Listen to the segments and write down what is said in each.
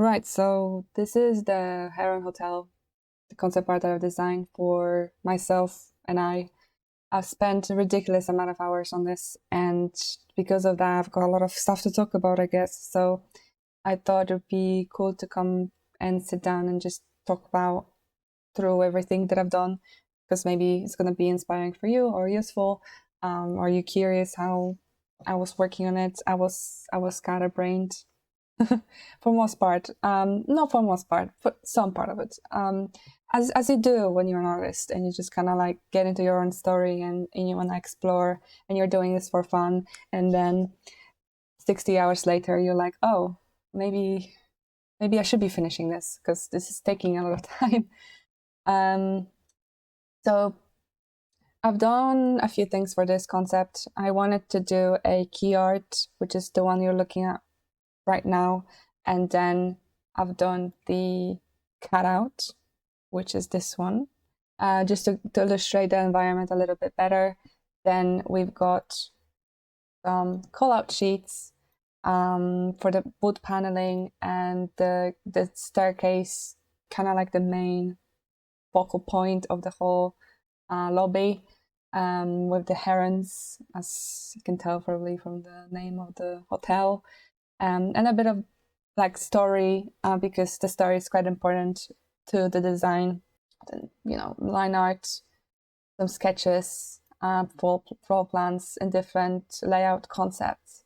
Right, so this is the Heron Hotel, the concept art that I've designed for myself and I. I've spent a ridiculous amount of hours on this, and because of that, I've got a lot of stuff to talk about, I guess. So I thought it'd be cool to come and sit down and just talk about through everything that I've done, because maybe it's going to be inspiring for you or useful. Are you curious how I was working on it? I was scatterbrained for most part. Not for most part, for some part of it. As you do when you're an artist and you just kind of like get into your own story and you want to explore and you're doing this for fun, and then 60 hours later you're like, oh, maybe I should be finishing this because this is taking a lot of time. Um, so I've done a few things for this concept. I wanted to do a key art, which is the one you're looking at right now, and then I've done the cutout, which is this one, just to illustrate the environment a little bit better. Then we've got some call-out sheets for the wood paneling and the staircase, kind of like the main focal point of the whole lobby, with the herons, as you can tell probably from the name of the hotel, and a bit of like story, because the story is quite important to the design. Line art, some sketches, floor plans, and different layout concepts.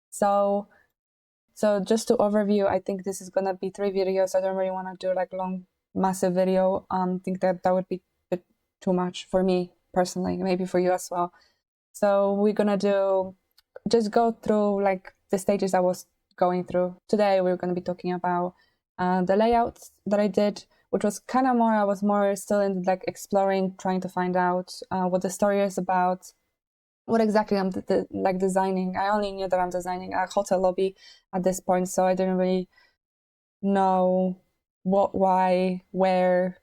So just to overview, I think this is gonna be 3 videos. I don't really want to do like long, massive video. I think that would be a bit too much for me personally, maybe for you as well. So we're gonna just go through like the stages I was going through. Today we're gonna be talking about the layouts that I did, which was kind of more, I was more still in like exploring, trying to find out what the story is about, what exactly I'm like designing. I only knew that I'm designing a hotel lobby at this point, so I didn't really know what, why, where.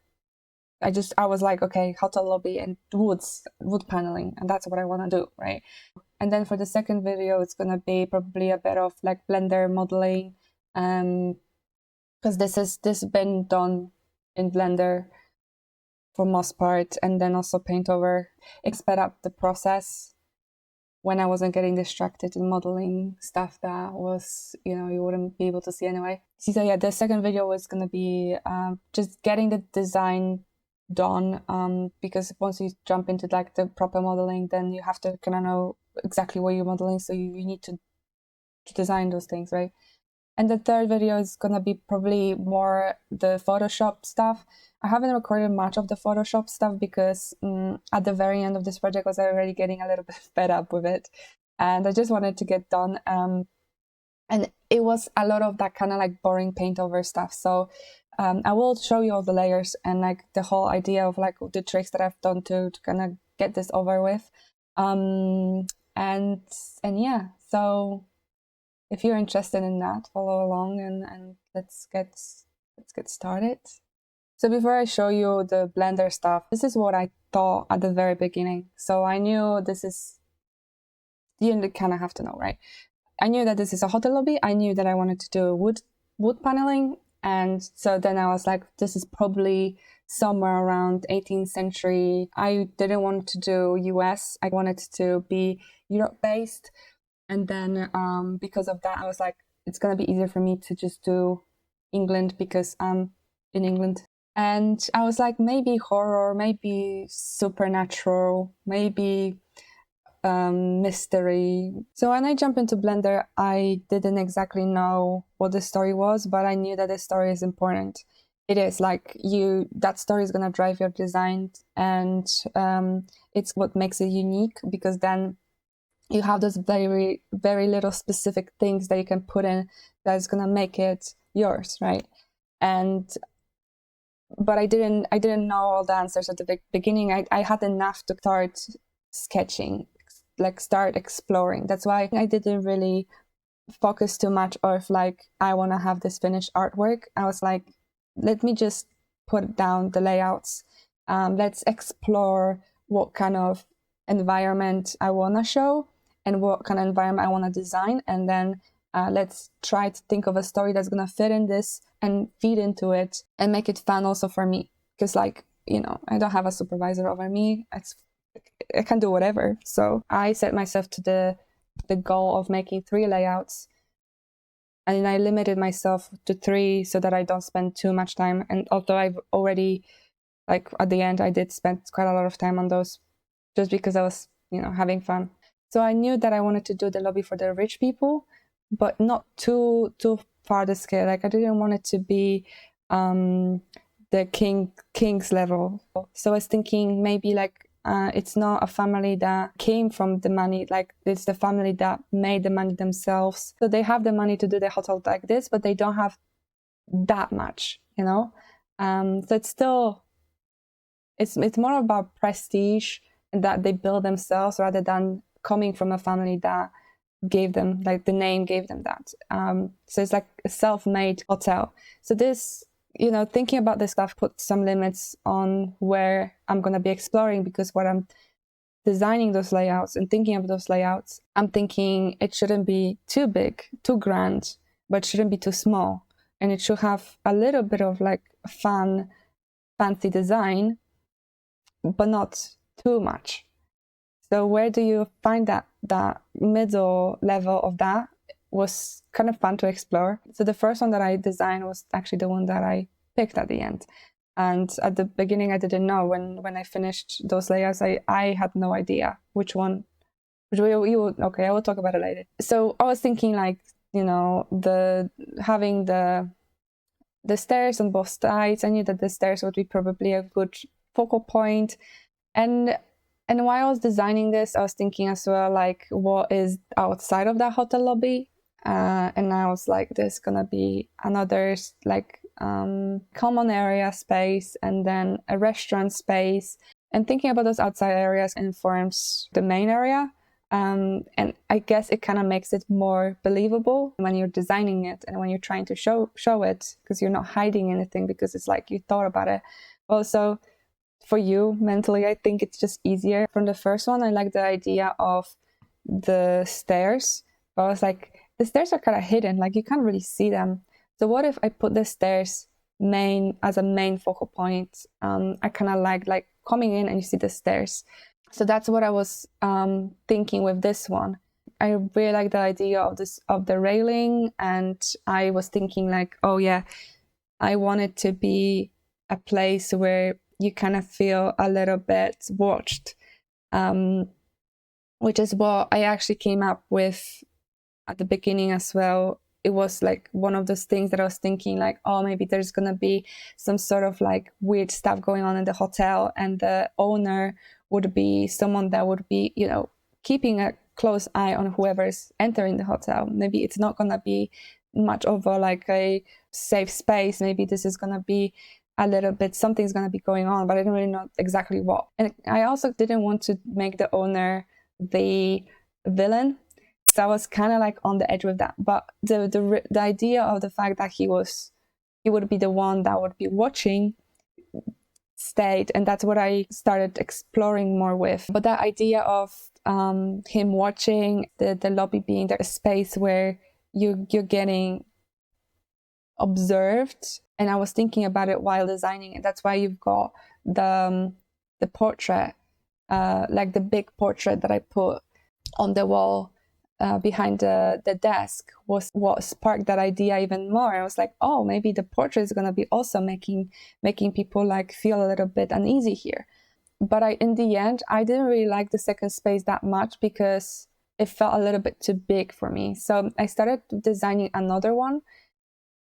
I was like, okay, hotel lobby and wood paneling, and that's what I want to do, right? And then for the second video, it's gonna be probably a bit of like Blender modeling, because this has been done in Blender for most part, and then also paint over. It sped up the process when I wasn't getting distracted in modeling stuff that was, you wouldn't be able to see anyway. So yeah, the second video was gonna be just getting the design done, because once you jump into like the proper modeling, then you have to kind of know exactly what you're modeling, so you need to design those things, right? And the third video is gonna be probably more the Photoshop stuff. I haven't recorded much of the Photoshop stuff because at the very end of this project I was already getting a little bit fed up with it, and I just wanted to get done. And it was a lot of that kind of like boring paint over stuff. So I will show you all the layers and like the whole idea of like the tricks that I've done to kind of get this over with. And yeah, so if you're interested in that, follow along and let's get started. So before I show you the Blender stuff, this is what I thought at the very beginning. So I knew this is, you kind of have to know, right? I knew that this is a hotel lobby. I knew that I wanted to do wood paneling, and so then I was like, this is probably somewhere around 18th century. I didn't want to do US. I wanted to be Europe based. And then because of that, I was like, it's gonna be easier for me to just do England because I'm in England. And I was like, maybe horror, maybe supernatural, maybe mystery. So when I jumped into Blender, I didn't exactly know what the story was, but I knew that the story is important. It is like that story is gonna drive your design, and it's what makes it unique, because then you have those very, very little specific things that you can put in that's gonna make it yours, right? But I didn't know all the answers at the beginning. I had enough to start sketching, like start exploring. That's why I didn't really focus too much of like, I want to have this finished artwork. I was like, let me just put down the layouts. Let's explore what kind of environment I want to show and what kind of environment I want to design, and then Let's try to think of a story that's going to fit in this and feed into it and make it fun also for me. Because like, you know, I don't have a supervisor over me. I can do whatever. So I set myself to the goal of making 3 layouts. And I limited myself to 3 so that I don't spend too much time. And although I've already, like at the end, I did spend quite a lot of time on those just because I was, you know, having fun. So I knew that I wanted to do the lobby for the rich people, but not too far the scale. Like I didn't want it to be the king's level. So I was thinking maybe like it's not a family that came from the money, like it's the family that made the money themselves. So they have the money to do the hotel like this, but they don't have that much, you know. So it's still it's more about prestige and that they build themselves rather than coming from a family that gave them, like the name gave them that. So it's like a self-made hotel. So this, you know, thinking about this stuff put some limits on where I'm going to be exploring, because when I'm designing those layouts and thinking of those layouts, I'm thinking it shouldn't be too big, too grand, but shouldn't be too small. And it should have a little bit of like fun, fancy design, but not too much. So where do you find that middle level of that was kind of fun to explore. So the first one that I designed was actually the one that I picked at the end. And at the beginning, I didn't know. When I finished those layouts, I had no idea which one. Okay, I will talk about it later. So I was thinking like, you know, having the stairs on both sides. I knew that the stairs would be probably a good focal point. And while I was designing this, I was thinking as well, like, what is outside of that hotel lobby? And I was like, there's gonna be another like common area space and then a restaurant space. And thinking about those outside areas informs the main area. And I guess it kind of makes it more believable when you're designing it and when you're trying to show it, because you're not hiding anything, because it's like you thought about it. Also, for you mentally, I think it's just easier. From the first one, I like the idea of the stairs, but I was like, the stairs are kind of hidden, like you can't really see them. So what if I put the stairs as a main focal point? I kind of like coming in and you see the stairs. So that's what I was thinking with this one. I really like the idea of the railing, and I was thinking like, oh yeah, I want it to be a place where you kind of feel a little bit watched, which is what I actually came up with at the beginning as well. It was like one of those things that I was thinking like, oh, maybe there's going to be some sort of like weird stuff going on in the hotel, and the owner would be someone that would be, you know, keeping a close eye on whoever's entering the hotel. Maybe it's not going to be much of a safe space. Maybe this is going to be a little bit, something's going to be going on, but I didn't really know exactly what. And I also didn't want to make the owner the villain. So I was kind of like on the edge with that. But the idea of the fact that he would be the one that would be watching stayed, and that's what I started exploring more with. But that idea of him watching, the lobby being the space where you're getting observed, and I was thinking about it while designing it. That's why you've got the portrait, like the big portrait that I put on the wall behind the desk was what sparked that idea even more. I was like, oh, maybe the portrait is going to be also making people like feel a little bit uneasy here. But in the end, I didn't really like the second space that much because it felt a little bit too big for me. So I started designing another one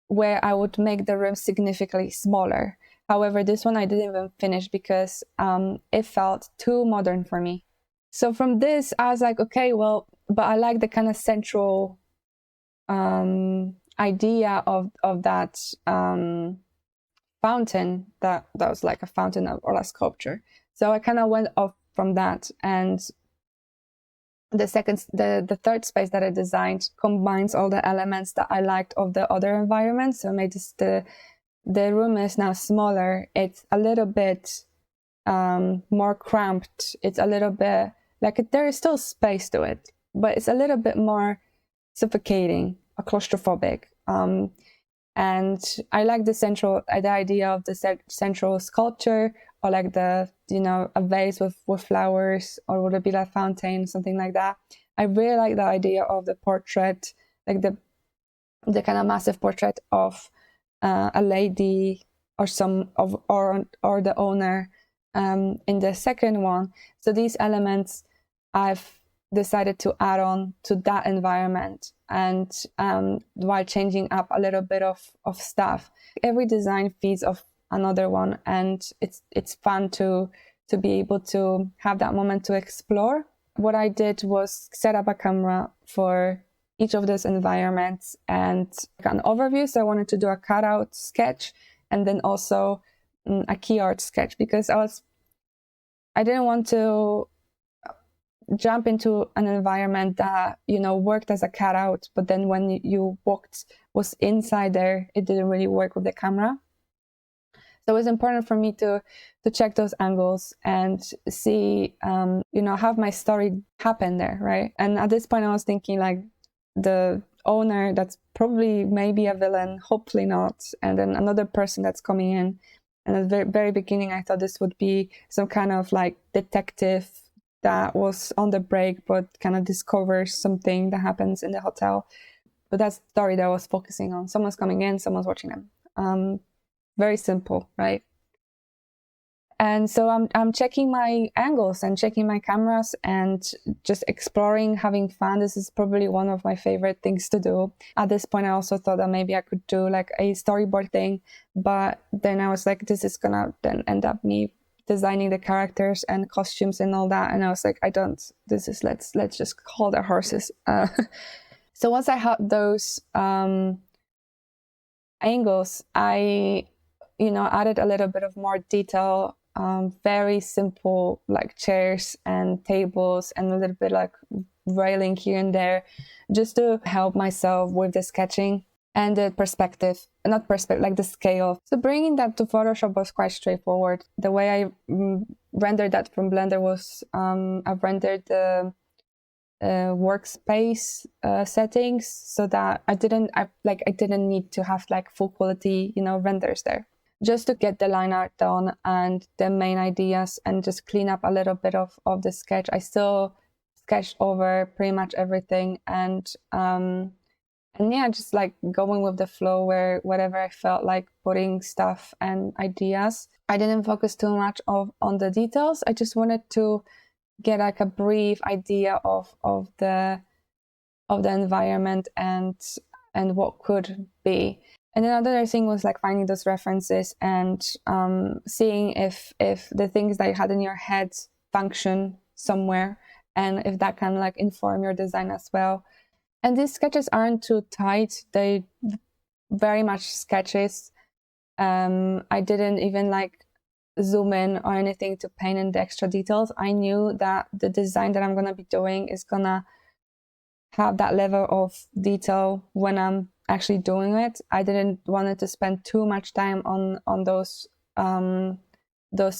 where I would make the room significantly smaller. However, this one I didn't even finish because it felt too modern for me. So from this, I was like, okay, well, but I like the kind of central idea of that fountain that was like a fountain or a sculpture. So I kind of went off from that, and the third space that I designed combines all the elements that I liked of the other environment. So made the room is now smaller. It's a little bit more cramped. It's a little bit like there is still space to it, but it's a little bit more suffocating. claustrophobic. And I like the idea of the central sculpture, or like the, a vase with flowers, or would it be like fountain, something like that. I really like the idea of the portrait, like the kind of massive portrait of a lady or or the owner in the second one. So these elements I've decided to add on to that environment, and while changing up a little bit of stuff. Every design feeds off another one, and it's fun to be able to have that moment to explore. What I did was set up a camera for each of those environments and an overview. So I wanted to do a cutout sketch and then also a key art sketch, because I didn't want to jump into an environment that, worked as a cutout, but then when you was inside there, it didn't really work with the camera. So it was important for me to check those angles and see, have my story happen there, right? And at this point, I was thinking like the owner, that's probably maybe a villain, hopefully not, and then another person that's coming in. And at the very, very beginning, I thought this would be some kind of like detective that was on the break, but kind of discovers something that happens in the hotel. But that's the story that I was focusing on. Someone's coming in, someone's watching them. Very simple, right? And so I'm checking my angles and checking my cameras and just exploring, having fun. This is probably one of my favorite things to do. At this point, I also thought that maybe I could do like a storyboard thing, but then I was like, this is gonna then end up me designing the characters and costumes and all that. And I was like, let's just call the horses. So once I had those angles, I added a little bit of more detail, very simple like chairs and tables and a little bit like railing here and there, just to help myself with the sketching and the like the scale. So bringing that to Photoshop was quite straightforward. The way I rendered that from Blender was I've rendered the workspace settings so that I didn't need to have like full quality renders there, just to get the line art done and the main ideas and just clean up a little bit of the sketch. I still sketched over pretty much everything, and yeah, just like going with the flow wherever I felt like putting stuff and ideas. I didn't focus too much on the details. I just wanted to get like a brief idea of the environment and what could be. And another thing was like finding those references and seeing if the things that you had in your head function somewhere, and if that can like inform your design as well. And these sketches aren't too tight; they very much sketches. I didn't even like zoom in or anything to paint in the extra details. I knew that the design that I'm gonna be doing is gonna have that level of detail when I'm actually doing it. I didn't want it to spend too much time on those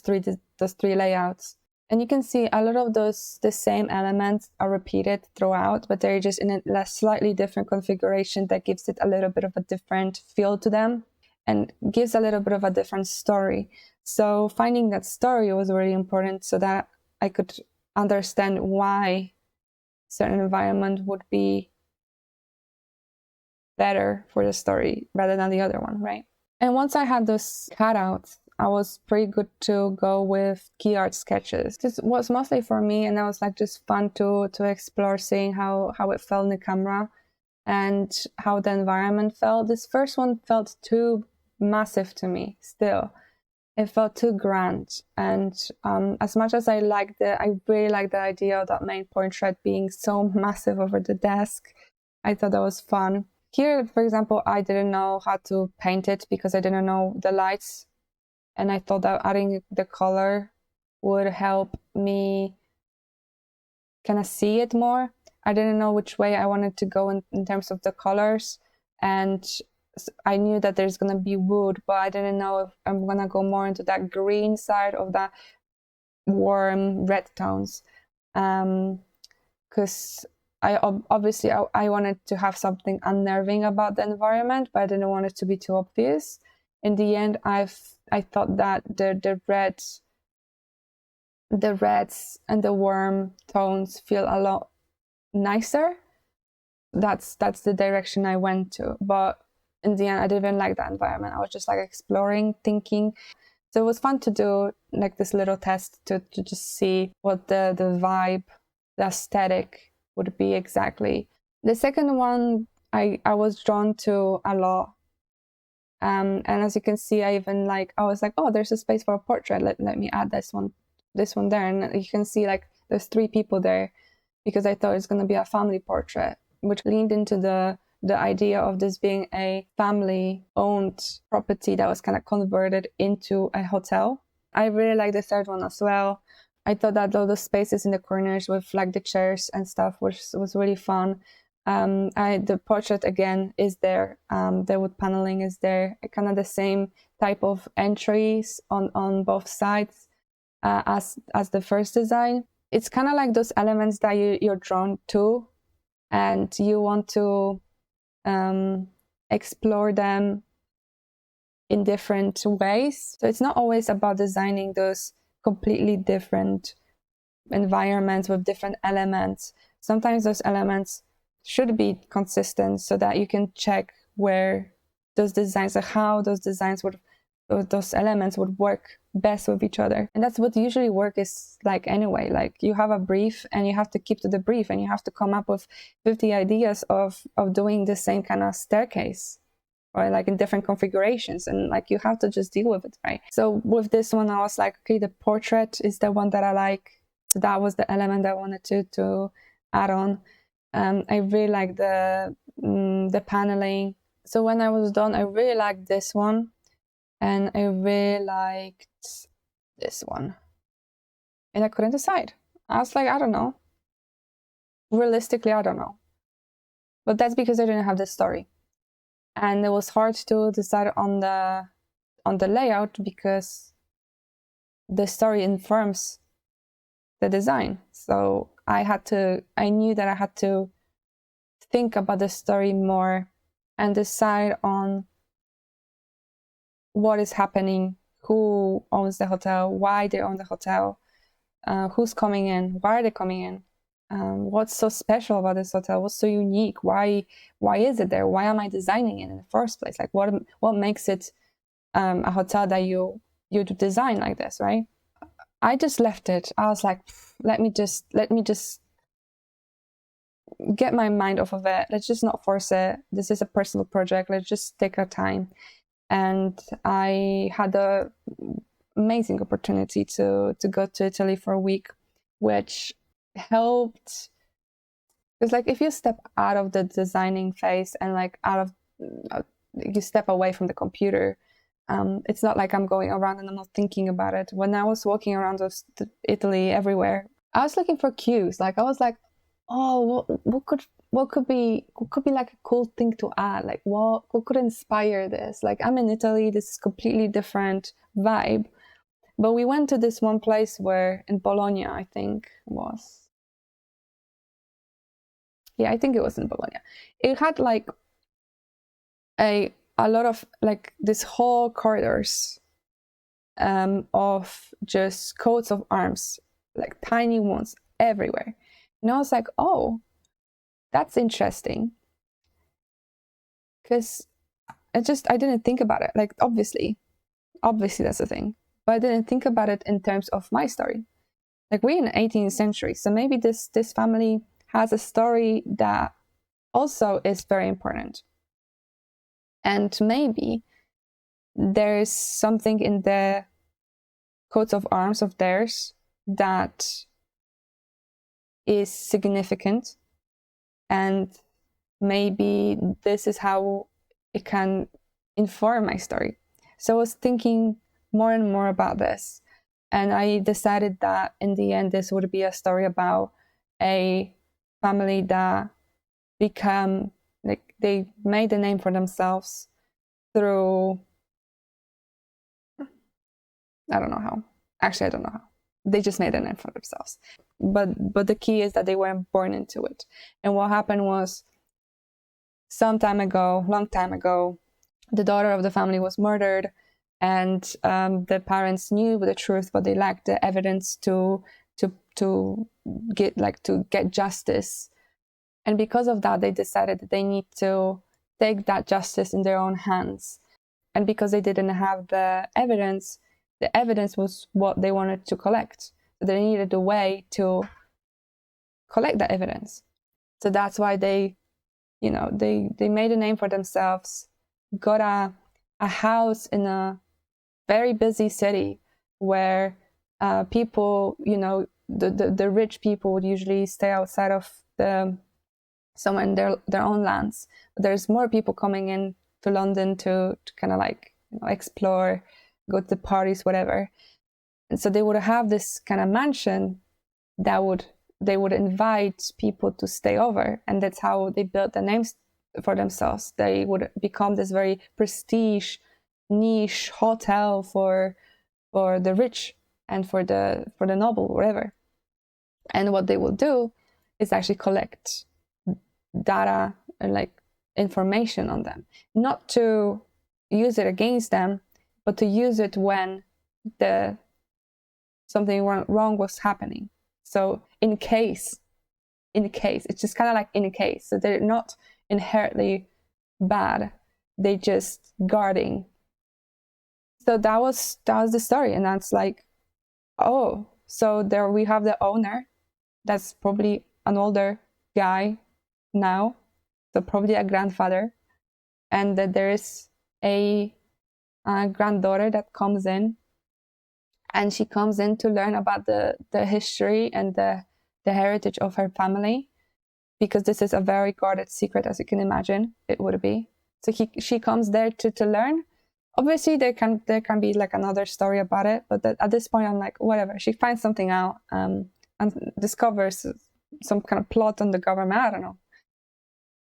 three layouts. And you can see a lot of the same elements are repeated throughout, but they're just in a slightly different configuration that gives it a little bit of a different feel to them and gives a little bit of a different story. So finding that story was really important so that I could understand why certain environment would be better for the story rather than the other one, right? And once I had those cutouts, I was pretty good to go with key art sketches. This was mostly for me, and that was like just fun to explore, seeing how it felt in the camera and how the environment felt. This first one felt too massive to me still. It felt too grand, and as much as I really liked the idea of that main portrait being so massive over the desk. I thought that was fun. Here, for example, I didn't know how to paint it because I didn't know the lights, and I thought that adding the color would help me kind of see it more. I didn't know which way I wanted to go in terms of the colors, and I knew that there's going to be wood, but I didn't know if I'm going to go more into that green side of that warm red tones. Because Obviously I wanted to have something unnerving about the environment, but I didn't want it to be too obvious. In the end, I thought that the reds and the warm tones feel a lot nicer. That's the direction I went to. But in the end, I didn't like that environment. I was just like exploring, thinking. So it was fun to do like this little test to just see what the vibe, the aesthetic would be exactly. The second one I was drawn to a lot. And as you can see, I was like, oh, there's a space for a portrait. Let me add this one there. And you can see like there's 3 people there because I thought it's going to be a family portrait, which leaned into the idea of this being a family-owned property that was kind of converted into a hotel. I really like the third one as well. I thought that all the spaces in the corners with like the chairs and stuff was really fun. The portrait again is there. The wood paneling is there. Kind of the same type of entries on both sides as the first design. It's kind of like those elements that you're drawn to, and you want to explore them in different ways. So it's not always about designing those completely different environments with different elements. Sometimes those elements should be consistent so that you can check where those designs, or how those designs would, those elements would work best with each other. And that's what usually work is like anyway. Like you have a brief and you have to keep to the brief, and you have to come up with 50 ideas of doing the same kind of staircase, or like in different configurations, and like you have to just deal with it, right? So with this one, I was like, okay, the portrait is the one that I like. So that was the element I wanted to add on. I really like the paneling. So when I was done, I really liked this one, and I really liked this one, and I couldn't decide. I was like, I don't know. Realistically, I don't know. But that's because I didn't have the story, and it was hard to decide on the layout because the story informs the design. So I knew that I had to think about the story more and decide on what is happening, who owns the hotel, why they own the hotel, who's coming in, why are they coming in, what's so special about this hotel, what's so unique, why is it there, why am I designing it in the first place, like what makes it a hotel that you design like this, right? I just left it. I was like, let me just get my mind off of it. Let's just not force it. This is a personal project. Let's just take our time. And I had the amazing opportunity to go to Italy for a week, which helped. Because like if you step out of the designing phase and like you step away from the computer, it's not like I'm going around and I'm not thinking about it. When I was walking around Italy everywhere, I was looking for cues. Like I was like, oh, what could be like a cool thing to add? Like what could inspire this? Like I'm in Italy, this is completely different vibe. But we went to this one place where in Bologna, I think it was. Yeah, I think it was in Bologna. It had like a lot of like this whole corridors of just coats of arms, like tiny ones everywhere. And I was like, oh, that's interesting. Because I didn't think about it. Like obviously that's the thing. But I didn't think about it in terms of my story. Like we're in the 18th century, so maybe this family has a story that also is very important. And maybe there's something in the coats of arms of theirs that is significant, and maybe this is how it can inform my story. So I was thinking more and more about this, and I decided that in the end this would be a story about a family that they made a name for themselves through, I don't know how. Actually, I don't know how. They just made a name for themselves. but the key is that they weren't born into it. And what happened was, long time ago, the daughter of the family was murdered, and the parents knew the truth, but they lacked the evidence to get justice. And because of that, they decided that they need to take that justice in their own hands. And because they didn't have the evidence was what they wanted to collect. So they needed a way to collect that evidence. So that's why they made a name for themselves, got a house in a very busy city where people, the rich people would usually stay outside of somewhere in their own lands. But there's more people coming in to London to kind of explore, go to the parties, whatever. And so they would have this kind of mansion they would invite people to stay over, and that's how they built the names for themselves. They would become this very prestige, niche hotel for the rich and for the noble, whatever. And what they will do is actually collect data and information on them, not to use it against them, but to use it when something wrong was happening. So in case, it's just kind of in case. So they're not inherently bad. They just guarding. So that was the story. And that's so there we have the owner. That's probably an older guy now. So probably a grandfather. And that there is a granddaughter that comes in. And she comes in to learn about the history and the heritage of her family, because this is a very guarded secret, as you can imagine it would be. So she comes there to learn. Obviously, there can be another story about it, but at this point, I'm whatever. She finds something out and discovers some kind of plot on the government. I don't know.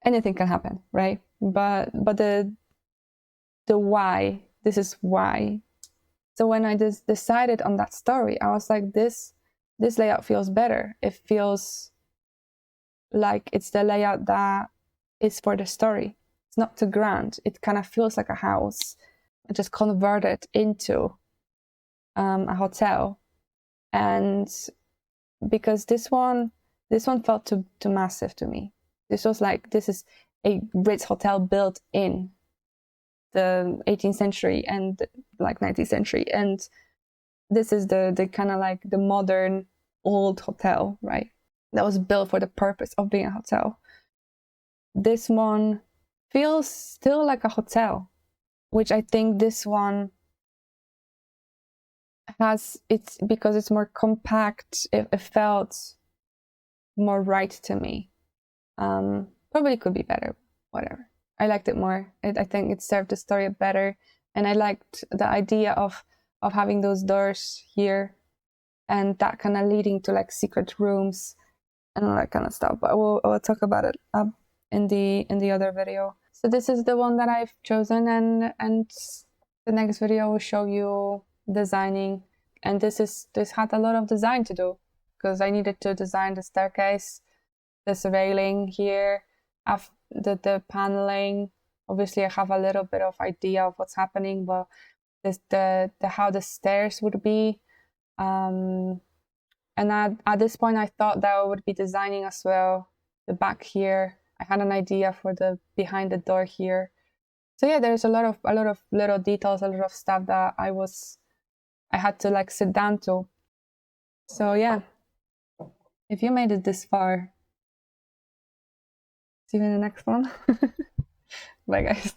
Anything can happen, right? But the why. This is why. So when I just decided on that story, I was like, this layout feels better. It feels like it's the layout that is for the story. It's not too grand. It kind of feels like a house. I just converted into a hotel. And because this one felt too massive to me. This was this is a Ritz hotel built in the 18th century and 19th century, and this is the kind of the modern old hotel, right, that was built for the purpose of being a hotel. This one feels still like a hotel, which I think this one has, it's because it's more compact, it felt more right to me. Probably could be better, whatever. I liked it more. I think it served the story better, and I liked the idea of having those doors here, and that kind of leading to secret rooms and all that kind of stuff. But I will talk about it in the other video. So this is the one that I've chosen, and the next video will show you designing. And this had a lot of design to do, because I needed to design the staircase, this railing here, the paneling. Obviously I have a little bit of idea of what's happening, but the how the stairs would be, and at this point I thought that I would be designing as well the back here. I had an idea for the behind the door here. So yeah, there's a lot of little details, a lot of stuff that I had to sit down to. So yeah, if you made it this far, see you in the next one. Bye guys.